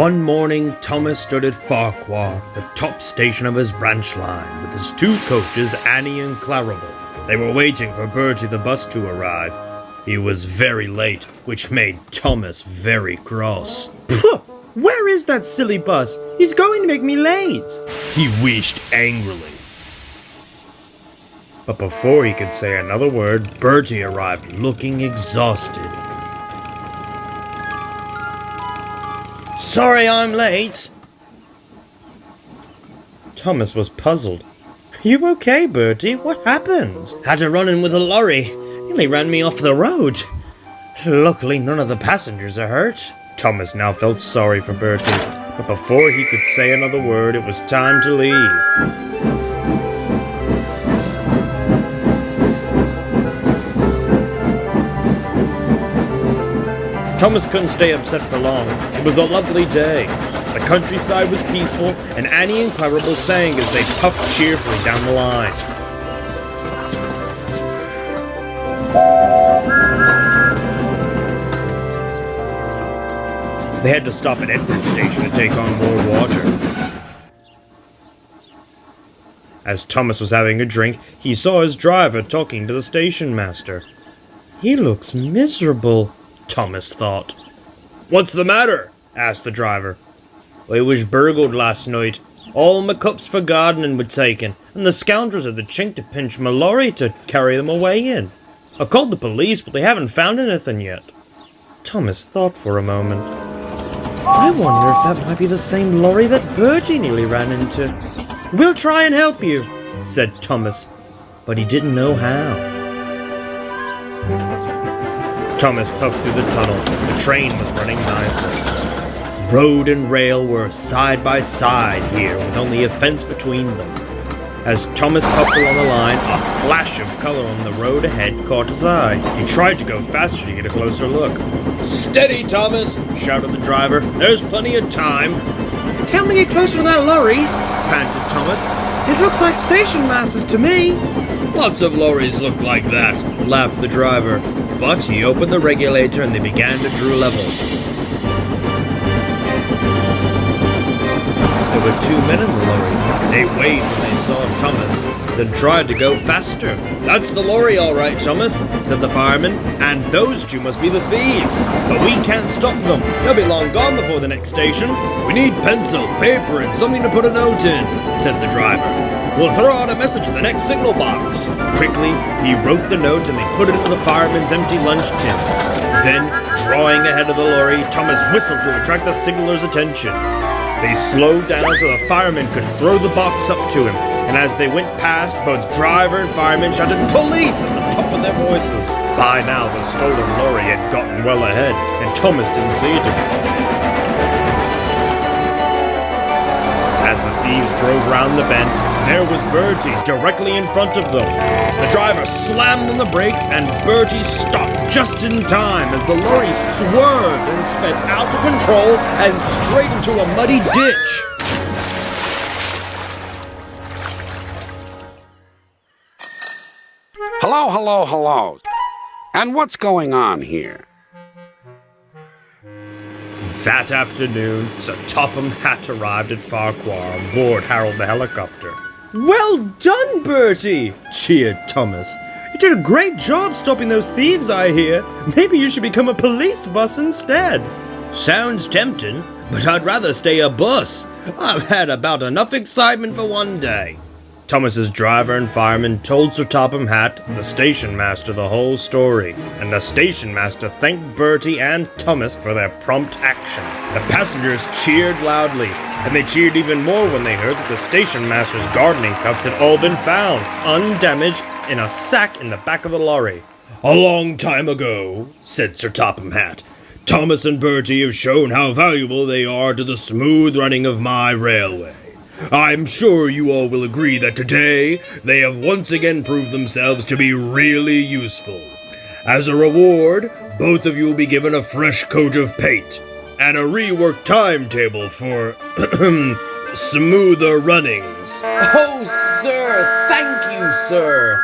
One morning, Thomas stood at Farquhar, the top station of his branch line, with his two coaches, Annie and Clarabel. They were waiting for Bertie the bus to arrive. He was very late, which made Thomas very cross. Phew! Where is that silly bus? He's going to make me late! He wished angrily. But before he could say another word, Bertie arrived looking exhausted. Sorry I'm late. Thomas was puzzled. You okay, Bertie? What happened? Had to run in with a lorry. Nearly ran me off the road. Luckily, none of the passengers are hurt. Thomas now felt sorry for Bertie, but before he could say another word, it was time to leave. Thomas couldn't stay upset for long. It was a lovely day. The countryside was peaceful, and Annie and Clarabel sang as they puffed cheerfully down the line. They had to stop at Edward's station to take on more water. As Thomas was having a drink, he saw his driver talking to the station master. He looks miserable, Thomas thought. What's the matter? Asked the driver. I was burgled last night. All my cups for gardening were taken, and the scoundrels had the chink to pinch my lorry to carry them away in. I called the police, but they haven't found anything yet. Thomas thought for a moment. I wonder if that might be the same lorry that Bertie nearly ran into. We'll try and help you, said Thomas, but he didn't know how. Thomas puffed through the tunnel. The train was running nicely. Road and rail were side by side here, with only a fence between them. As Thomas puffed along the line, a flash of color on the road ahead caught his eye. He tried to go faster to get a closer look. Steady, Thomas, shouted the driver. There's plenty of time. Can't we get closer to that lorry? Panted Thomas. It looks like station masters to me. Lots of lorries look like that, laughed the driver. But he opened the regulator and they began to draw level. There were two men in the lorry. They waved when they saw Thomas, then tried to go faster. That's the lorry all right, Thomas, said the fireman. And those two must be the thieves. But we can't stop them. They'll be long gone before the next station. We need pencil, paper, and something to put a note in, said the driver. We'll throw out a message at the next signal box. Quickly, he wrote the note and they put it in the fireman's empty lunch tin. Then, drawing ahead of the lorry, Thomas whistled to attract the signaler's attention. They slowed down so the fireman could throw the box up to him, and as they went past, both driver and fireman shouted "Police!" at the top of their voices. By now, the stolen lorry had gotten well ahead, and Thomas didn't see it again. As the thieves drove round the bend, there was Bertie directly in front of them. The driver slammed on the brakes and Bertie stopped just in time as the lorry swerved and sped out of control and straight into a muddy ditch. Hello, hello, hello. And what's going on here? That afternoon, Sir Topham Hatt arrived at Farquhar on board Harold the helicopter. Well done, Bertie! Cheered Thomas. You did a great job stopping those thieves, I hear. Maybe you should become a police bus instead. Sounds tempting, but I'd rather stay a bus. I've had about enough excitement for one day. Thomas's driver and fireman told Sir Topham Hatt, the station master, the whole story, and the station master thanked Bertie and Thomas for their prompt action. The passengers cheered loudly, and they cheered even more when they heard that the station master's gardening cups had all been found, undamaged, in a sack in the back of the lorry. A long time ago, said Sir Topham Hatt, Thomas and Bertie have shown how valuable they are to the smooth running of my railway. I'm sure you all will agree that today they have once again proved themselves to be really useful. As a reward, both of you will be given a fresh coat of paint and a reworked timetable for smoother runnings. Oh, sir! Thank you, sir!